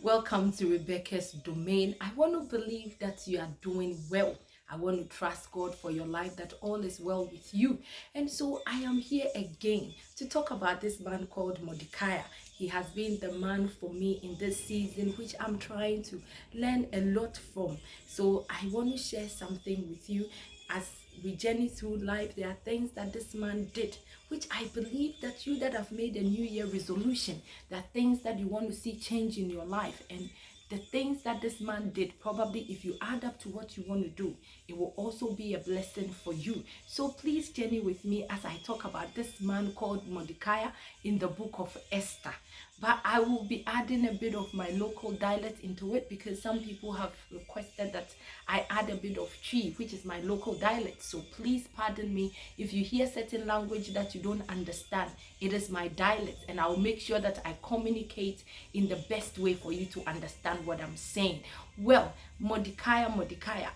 Welcome to Rebecca's Domain. I want to believe that you are doing well. I want to trust God for your life, that all is well with you. And so I am here again to talk about this man called Mordecai. He has been the man for me in this season, which I'm trying to learn a lot from. So I want to share something with you. As we journey through life, there are things that this man did, which I believe that you that have made a new year resolution, there are things that you want to see change in your life. And the things that this man did, probably if you add up to what you want to do, it will also be a blessing for you. So please journey with me as I talk about this man called Mordecai in the book of Esther. But I will be adding a bit of my local dialect into it because some people have requested that I add a bit of Chi, which is my local dialect. So please pardon me if you hear certain language that you don't understand. It is my dialect, and I will make sure that I communicate in the best way for you to understand what I'm saying. Well, Mordecai,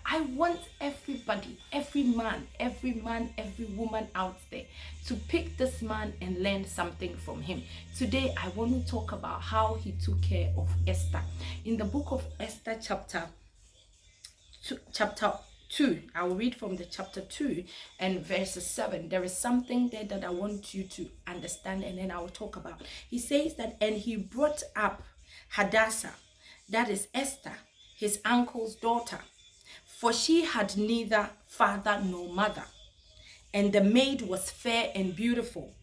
I want everybody, every man, every woman out there to pick this man and learn something from him. Today, I want to talk about how he took care of Esther. In the book of Esther, chapter 2, I will read from the chapter 2 and verse 7. There is something there that I want you to understand, and then I will talk about. He says that, and he brought up Hadassah, that is Esther, his uncle's daughter, for she had neither father nor mother, and the maid was fair and beautiful,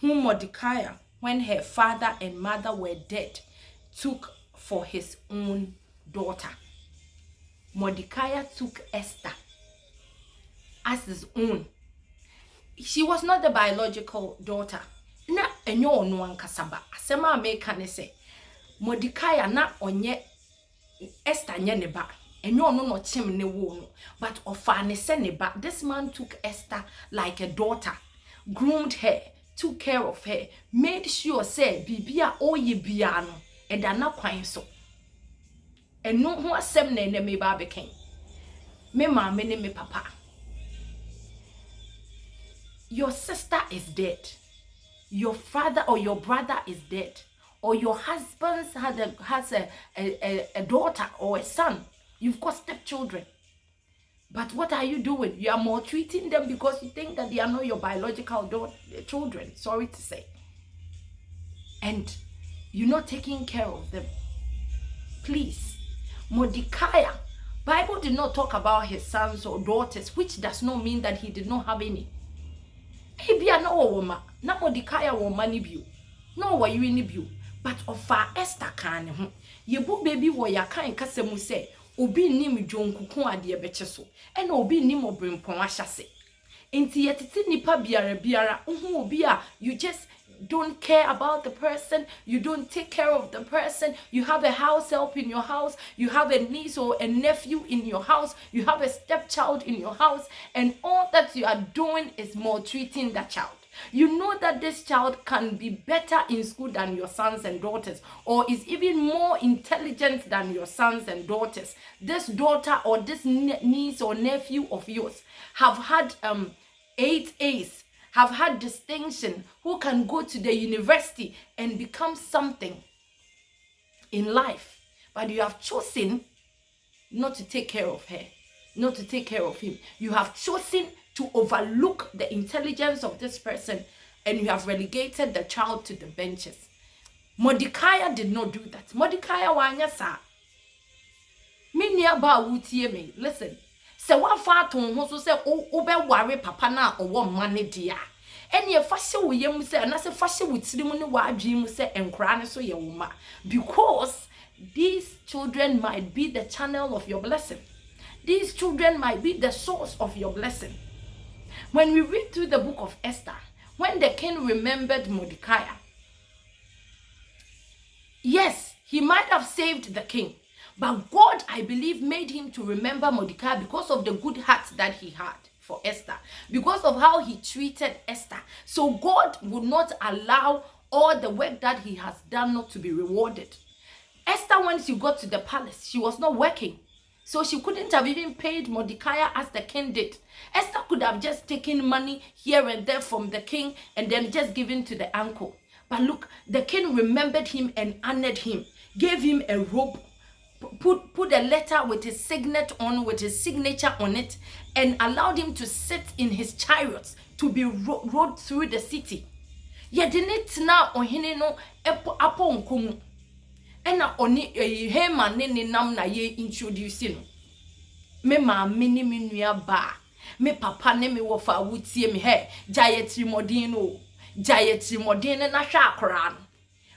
whom Mordecai, when her father and mother were dead, took for his own daughter. Mordecai took Esther as his own. She was not the biological daughter. Na enyo no ankasaba. Asema America ne say Mordecai na onye Esther nye ne ba. Enyo no chim ne wo no. But ofa ne se ne ba. This man took Esther like a daughter, groomed her, took care of her, made sure say bibia oye bia no eda na kwan so. Eno ho asem na ene me ba beken. Me mama ne me papa. Your sister is dead. Your father or your brother is dead. Or your husband has a daughter or a son. You've got stepchildren. But what are you doing? You are maltreating them because you think that they are not your biological children. Sorry to say. And you're not taking care of them. Please. Mordecai, Bible did not talk about his sons or daughters, which does not mean that he did not have any. Ebia no woman, na Mordecai woman ni biu. No wa you ni biu. But ofa Esther kan ho. Ye bu baby wo ya kan kasemu say obi nim dwonkuku ade beche so. E na obi nim obrempon ahyase. Enti yetete nipa biara uhu obi a you just don't care about the person, you don't take care of the person, you have a house help in your house, you have a niece or a nephew in your house, you have a stepchild in your house, and all that you are doing is maltreating that child. You know that this child can be better in school than your sons and daughters, or is even more intelligent than your sons and daughters. This daughter or this niece or nephew of yours have had 8 A's, have had distinction, who can go to the university and become something in life. But you have chosen not to take care of her, not to take care of him. You have chosen to overlook the intelligence of this person, and you have relegated the child to the benches. Mordecai did not do that. Mordecai wanya sa. Me ba wutie me. Listen. Se wa fa ton ho so se o be ware papa na owo mane dia. Ene fa hye wo yam se na se fa hye wo tirim ne wa adwen mu se enkra ne so ye wo ma, because these children might be the channel of your blessing. These children might be the source of your blessing. When we read through the book of Esther, when the king remembered Mordecai, yes, he might have saved the king. But God, I believe, made him to remember Mordecai because of the good heart that he had for Esther, because of how he treated Esther. So God would not allow all the work that he has done not to be rewarded. Esther, when she got to the palace, she was not working. So she couldn't have even paid Mordecai as the king did. Esther could have just taken money here and there from the king and then just given to the uncle. But look, the king remembered him and honored him. gave him a robe, put a letter with his signature on it, and allowed him to sit in his chariots to be rode through the city. Ye didn't now ohene no apo nkomu. Ena oni Haman ne nam na ye introduce no. Me ma mini minua ba. Me papa ne me wofa wutie me he. Jayetri modin no. Jayetri modin na hwa akora no.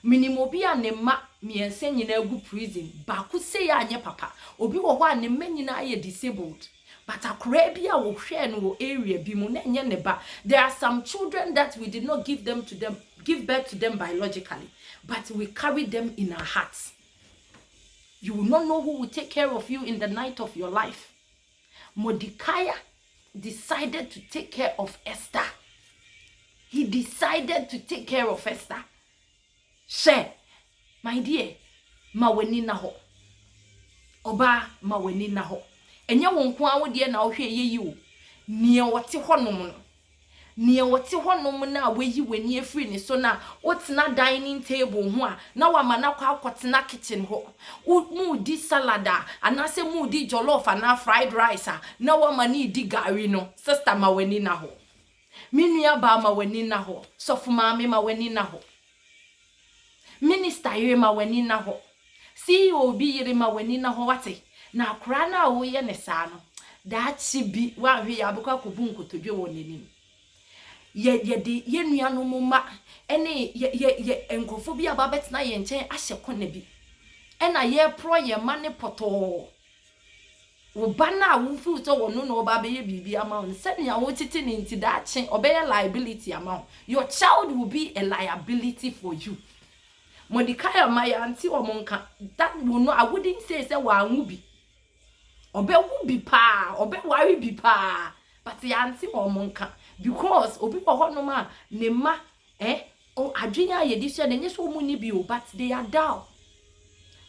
Minimobi a ne ma miense nyina agu prison. Ba ku se ya anye papa. Obi wo ho a ne ma nyina ye disabled. But akora bi a wo hwe no wo area bi mu na enye ne ba. There are some children that we did not give birth to them biologically, but we carry them in our hearts. You will not know who will take care of you in the night of your life. Mordecai decided to take care of Esther. He decided to take care of Esther. Share, my dear, maweni na ho. Oba maweni na ho. Enya wonko a wo de na wo hwe yeyi o. Nie wote honom no. Nie wote honom na weyi weni afri ni so na wotena dining table ho a na wa mana kwa akotena kitchen ho. Mu di salada, anase mu di jollof ana fried rice na wa mani di gari no. Sister maweni na ho. Minua ba maweni na ho. Sofu maame maweni na ho. Minister yire maweni na ho. CEO bi yire maweni na ho wate. Na akra na wo ye ne sa no. Da chi bi wa hwe ya bukwa kobu nkotodwe wo nenim. Ye nuanu muma ene ye enkofo bi aba betina ye nchen ahye kona bi ena ye pro ye mane poto wo bana wo fu so wo no no ba be ye bibi ama on se nya wo titi ni nti da chen obeye liability ama. Your child will be a liability for you. Mordecai my auntie omonka that will no, I wouldn't say wa anwu bi obe wu bi pa obe wari bi pa, but the auntie omonka because obi ko hono ma ne ma o adwenya ye di so na nye so mu ni bi o, but they are down.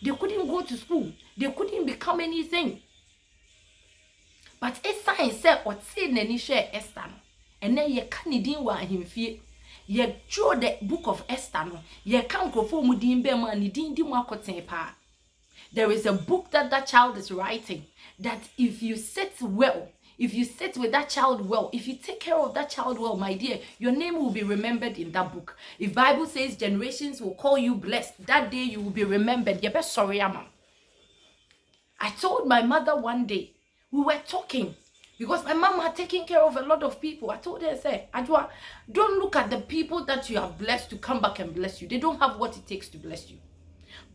They couldn't go to school, they couldn't become anything. But Esther said o ti na ni hwe Esther no ene ye kanidin wa ahemfie ye draw the book of Esther no ye kan krofo mu din be ma ni din di mu akoten pa. There is a book that child is writing that if you sit well, if you sit with that child well, if you take care of that child well, my dear, your name will be remembered in that book. If Bible says generations will call you blessed, that day you will be remembered. You're best sorry, Amma. I told my mother one day, we were talking, because my mom had taken care of a lot of people. I told her, say, Ajwa, don't look at the people that you have blessed to come back and bless you. They don't have what it takes to bless you.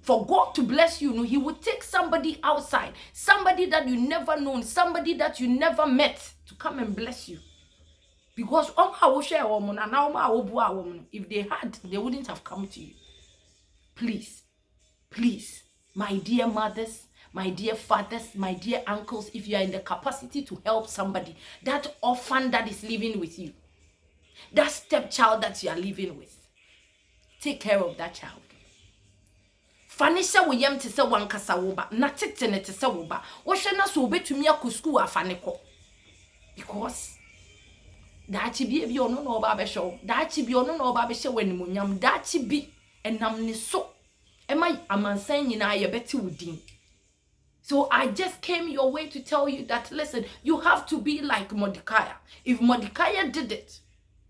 For God to bless you, he would take somebody outside, somebody that you never known, somebody that you never met to come and bless you. Because if they had, they wouldn't have come to you. Please, please, my dear mothers, my dear fathers, my dear uncles, if you are in the capacity to help somebody, that orphan that is living with you, that stepchild that you are living with, take care of that child. Fanisha wo yem te se wankasa wo ba na tete ne te se wo ba wo hwe na so obetumi akọ school afane ko, because daachi bi ebi ono no ba be hwe daachi bi ono no ba be hwe wanimonyam daachi bi enam ne so ema amansan nyina ye beti wudin. So I just came your way to tell you that, listen, you have to be like Mordecai. If Mordecai did it,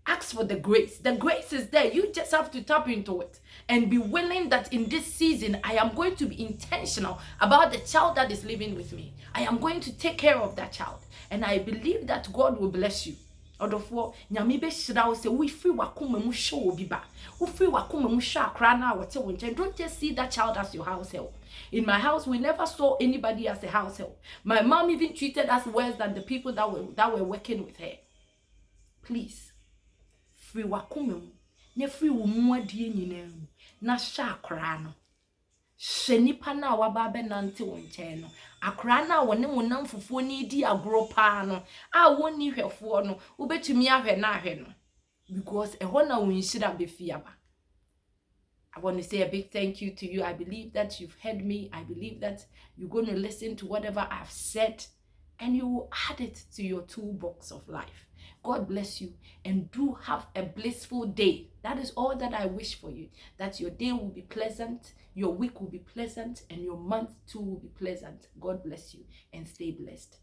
ask for the grace. The grace is there. You just have to tap into it and be willing that in this season, I am going to be intentional about the child that is living with me. I am going to take care of that child. And I believe that God will bless you. Odofo nyame be shira wo se we free wakoma mu hwe obi ba. Wo free wakoma mu hwe akra na wote wo nchen. Don't just see that child as your house help. In my house, we never saw anybody as a house help. My mom even treated us worse than the people that were working with her. Please, free wakoma mu. Ne free wo mu adie nyina mu. Na hwe akra no. Shenipa na waba be nante wo nchen no. Akra na wone wonam fufuo ni di agro pa no. A woni hwefo no, ubetumi ahwe na ahwe no. Because ehona wo nhira be fiaba. I want to say a big thank you to you. I believe that you've heard me. I believe that you're going to listen to whatever I've said. and you will add it to your toolbox of life. God bless you, and do have a blissful day. That is all that I wish for you, that your day will be pleasant, your week will be pleasant, and your month too will be pleasant. God bless you, and stay blessed.